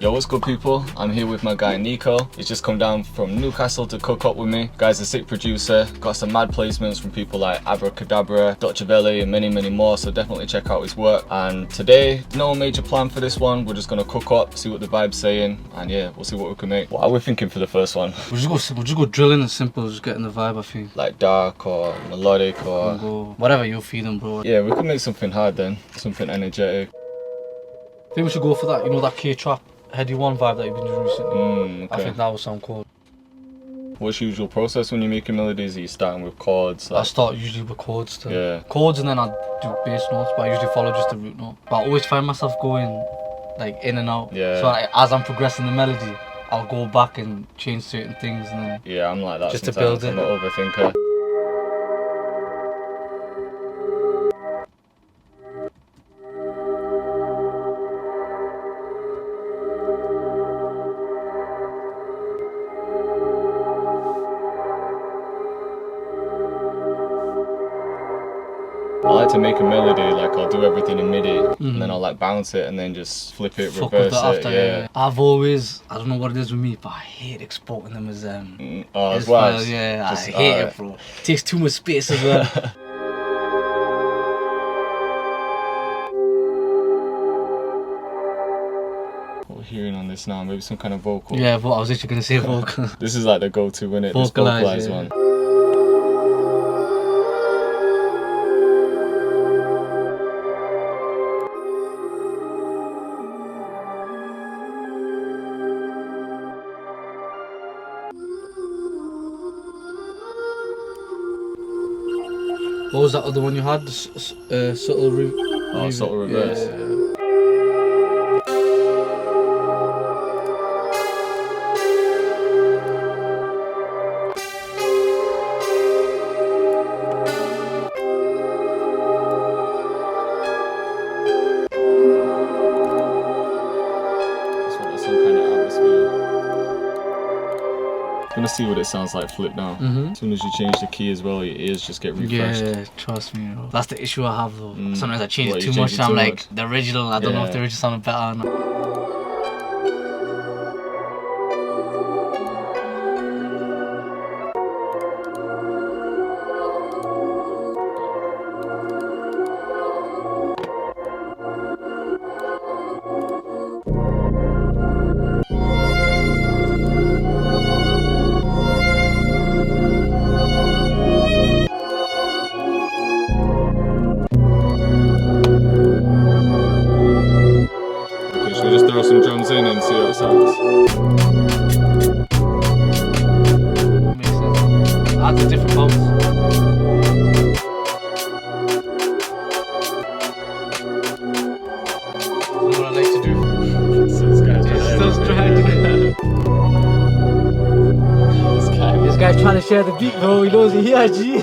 Yo, what's good people? I'm here with my guy Niko. He's just come down from Newcastle to cook up with me. Guy's a sick producer, got some mad placements from people like Abra, Cadabra, Dutchavelli and many more, so definitely check out his work. And today, no major plan for this one, we're just gonna cook up, see what the vibe's saying, and yeah, we'll see what we can make. What are we thinking for the first one? We'll just go drilling and simple, just getting the vibe I think. Like dark or melodic or... Go whatever you're feeling, bro. Yeah, we could make something hard then, something energetic. I think we should go for that, you know, that K-trap Heady One vibe that you've been doing recently. Okay. I think that would sound cool. What's your usual process when you're making melodies? Are you starting with chords? I start usually with chords still. Yeah. Chords and then I do bass notes, but I usually follow just the root note. But I always find myself going like in and out. Yeah. So like, as I'm progressing the melody, I'll go back and change certain things and then... Yeah, I'm like that just sometimes. to build it. I'm an overthinker. I like to make a melody, like I'll do everything in MIDI and then I'll like bounce it and then just flip it, reverse it, after, yeah. I've always, I don't know what it is with me, but I hate exporting them as as well. Yeah, I hate it, bro. It takes too much space as well. What we're hearing on this now, maybe some kind of vocal. Yeah, but I was literally gonna say vocal. This is like the go-to, innit? This Vocalize, vocalized yeah. one. What was that other one you had? The subtle Subtle reverse. Yeah. Gonna see what it sounds like flip now. As soon as you change the key as well, your ears just get refreshed. Yeah, trust me, bro. That's the issue I have though. Sometimes I change it you too much and I'm like, much? the original, I don't know if the original sounded better or not. Just throw some drums in and see how it sounds. Makes sense. Adds a different bounce. That's what I like to do. This This guy's trying to share the beat, bro. He knows it here, G.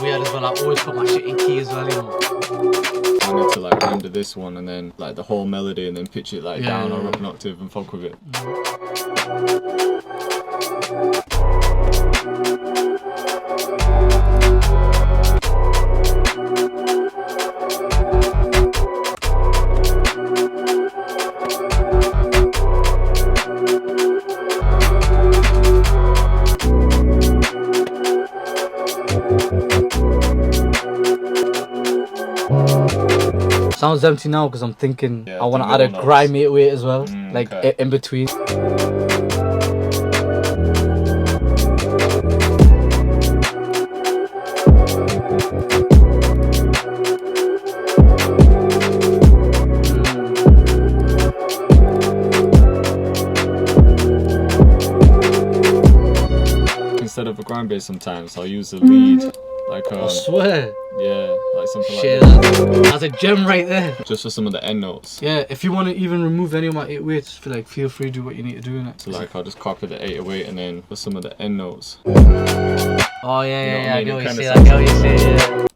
Weird as well, I always put my shit in key as well, you know. I need to like render this one and then like the whole melody and then pitch it like down or up an octave and fuck with it. Sounds empty now because I'm thinking Yeah, I want to the add a middle grimy 808 as well, like okay. in between. Instead of a grind bass sometimes I'll use a lead, like I swear. yeah, like something Shit, like that. that's a gem right there. Just for some of the end notes. Yeah, if you want to even remove any of my 808s, feel free to do what you need to do in it. So like I'll just copy the 808 and then for some of the end notes. Oh yeah, I get what you say. I get what you say. Yeah.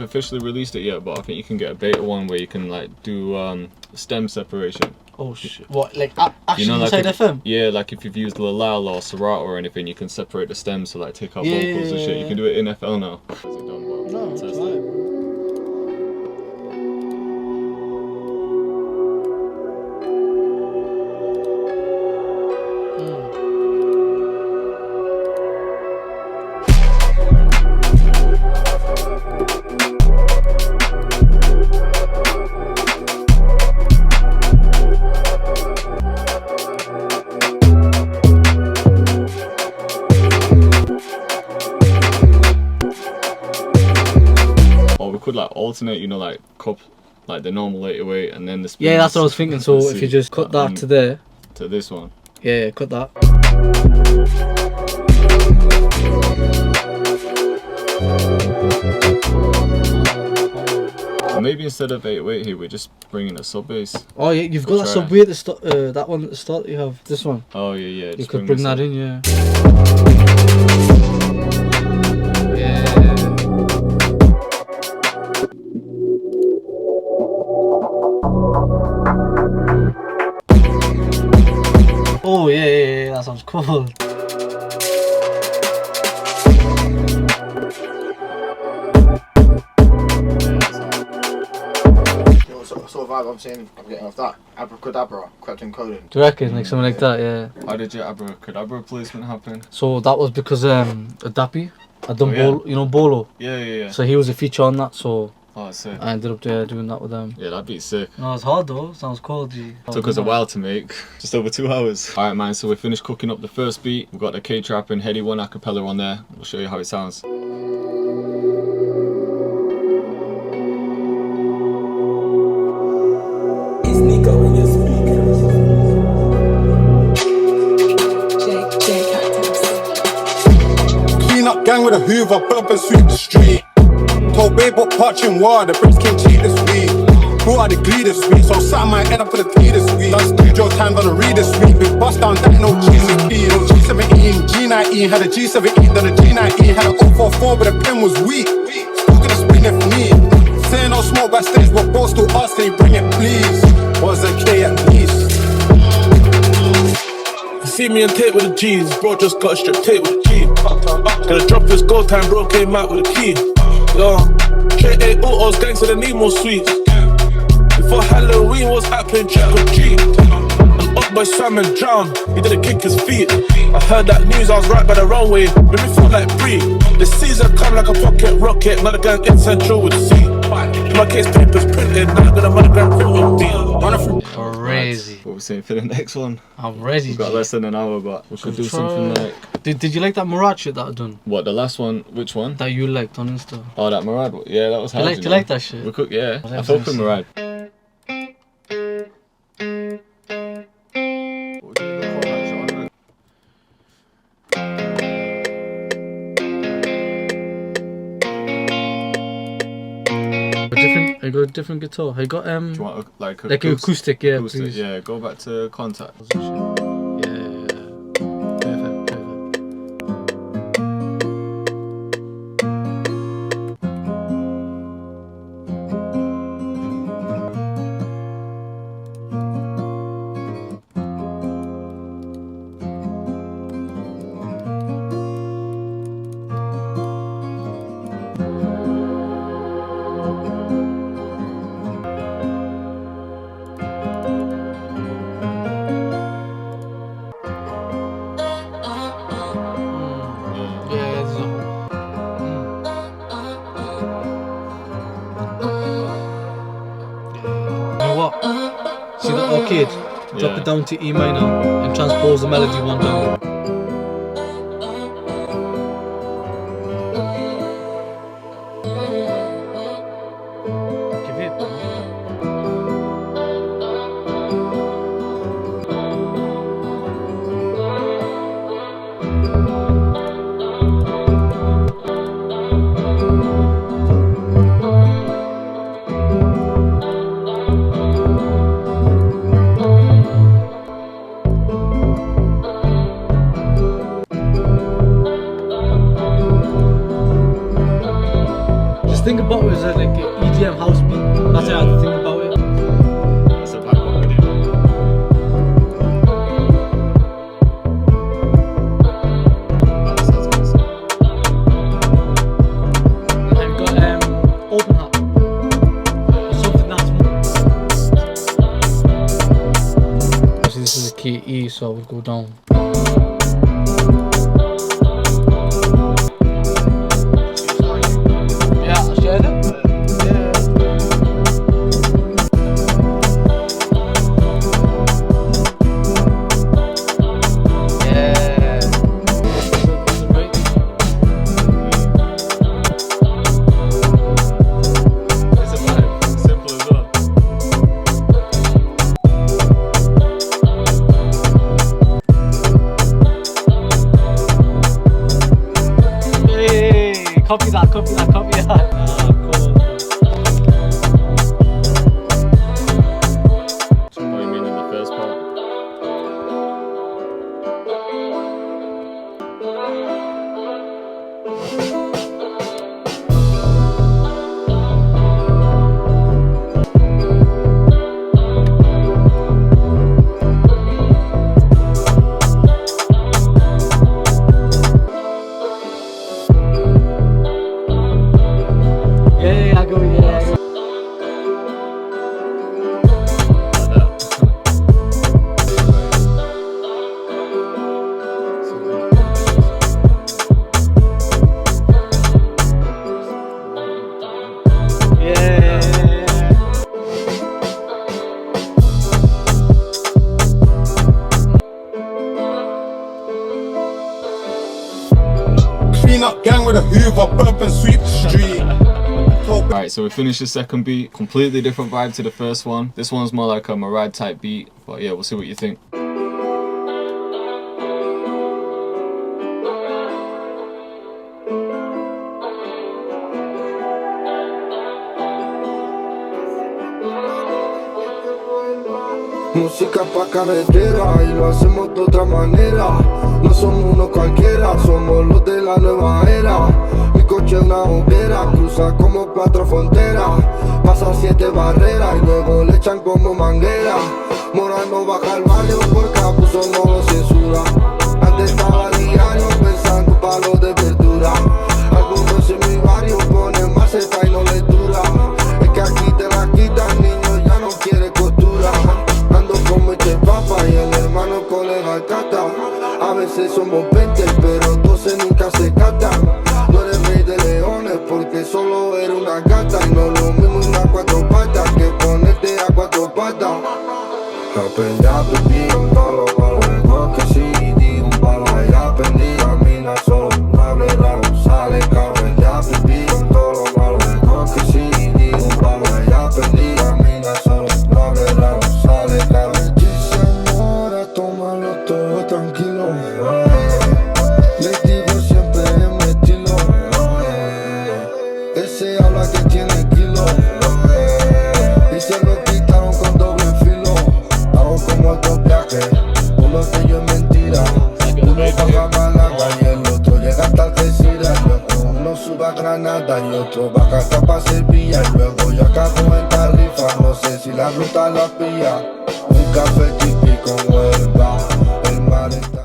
officially released it yet, but I think you can get a beta one where you can like do stem separation. Oh shit! What, like actually You know, like inside if, FM? yeah, like if you've used Lalal or Serato or anything, you can separate the stems to like take out Yeah, vocals and shit. You can do it in FL now. No, it's Test alright, it. bro. Or we could like alternate, you know, like cup like the normal 808 and then the spin. Yeah, that's what I was thinking. So if you just cut that to there. To this one. Yeah, cut that. Or maybe instead of 808 here, we're just bringing a sub bass. Oh yeah, you've got that sub way at the start. That one at the start. You have this one. Oh yeah. You could bring that in, yeah. Oh yeah, that sounds cool. Sort of vibe I'm getting off that. Abra Cadabra, crept in coding. Do you reckon? Like something like that, yeah. How did your Abra Cadabra placement happen? So that was because Adapi, I done yeah. Bolo, you know Bolo. Yeah. So he was a feature on that, so Oh, sick. I ended up doing that with them. Yeah, that'd be sick. No, it's hard though. Sounds cool, G. Took us a while to make, just over 2 hours. Alright man, so we finished cooking up the first beat. We've got the K-Trap and Heady One acapella on there. We'll show you how it sounds. It's Niko in your speakers. Clean up gang with a Hoover, pull up and sweep the street. Told babe what parching water, the bricks came cheap this week. Brought out the glee this week, so sat my head up for the tea this week. Done studio time, done a read this week. Big bust down, that no Jesus P. No G17, G19, had a G17, done a G19, had a 044, but the pen was weak. Still gonna spin it for me. Saying no smoke backstage, but bro still ask, can you bring it please? Was a K at least. See me on tape with the G's, bro just got a strip tape with the G. Gonna drop his gold time, bro came out with a key. Yo, K8 autos, gang, so they need more sweets. Before Halloween was happening, check with G. And up by Sam and drown, he didn't kick his feet. I heard that news, I was right by the runway, made me feel like free. The season come like a pocket rocket, another gang in central with the sea. My case papers printed, now I'm gonna monogram put on Crazy. What we're saying for the next one? I'm ready. We've got less than an hour, but we could do something like... Did you like that Morad shit that I done? What, the last one? Which one? That you liked on Insta? Oh, that Morad. Yeah, that was hard. Do you like that shit? We could, yeah. What I else felt is with it? Morad. I got a different guitar. I got Do you want like an acoustic, yeah, acoustic? please. Yeah, go back to contact. Yeah. Perfect. See the arcade? Drop it down to E minor and transpose the melody one down. Give it. think about it as like an EDM house beat. That's how I think about it. That's a pack up video. That sounds good. And I've got open hat. Or something that's more. Actually, this is a key E, so I would go down. Yeah, I shared it. It's a vibe. Simple as well. Hey, copy that. Cool. What do you mean in the first part? Yeah, I go. Like that. Clean up gang with a Hoover, bump and sweep the street. Alright, so we finished the second beat. Completely different vibe to the first one. This one's more like a Morad type beat. But yeah, we'll see what you think. Música pa' carretera y lo hacemos de otra manera. No somos uno cualquiera, somos los de la nueva era. Mi coche es una hoguera, cruza como 4 fronteras. Pasa 7 barreras y luego le echan como manguera. Morad no baja al barrio porque abuso no lo censura. Antes estaba diario pensando palos de verdura. Algunos en mi barrio ponen maceta y no les dura. Es que aquí te la quitan, niño, ya no quiere costura. Ando con este papa y el hermano colega cata. A veces somos 20, pero 12 nunca se catan. No eres rey de leones porque solo eres una gata. Y no lo mismo una 4 patas que ponerte a 4 patas. Aprendí a vivir un palo, mejor que sí. Di un palo y aprendí a caminar solo. No hable raro, sale caro. Aprendí a vivir con todo lo malo, mejor que sí. Di un palo y aprendí a caminar solo. No hable raro, sale caro. Tómalo todo tranquilo. Les digo siempre en mi estilo. Ese habla que tiene kilo. Y se lo quitaron con doble filo. Hago como estos viajes. Uno de ellos es mentira. Uno baja para la y el otro llega hasta Algeciras. Luego uno sube a Granada y otro baja hasta pa' Sevilla. Y luego yo acabo en Tarifa. No sé si la ruta la pilla. Un café típico huelga. El mar está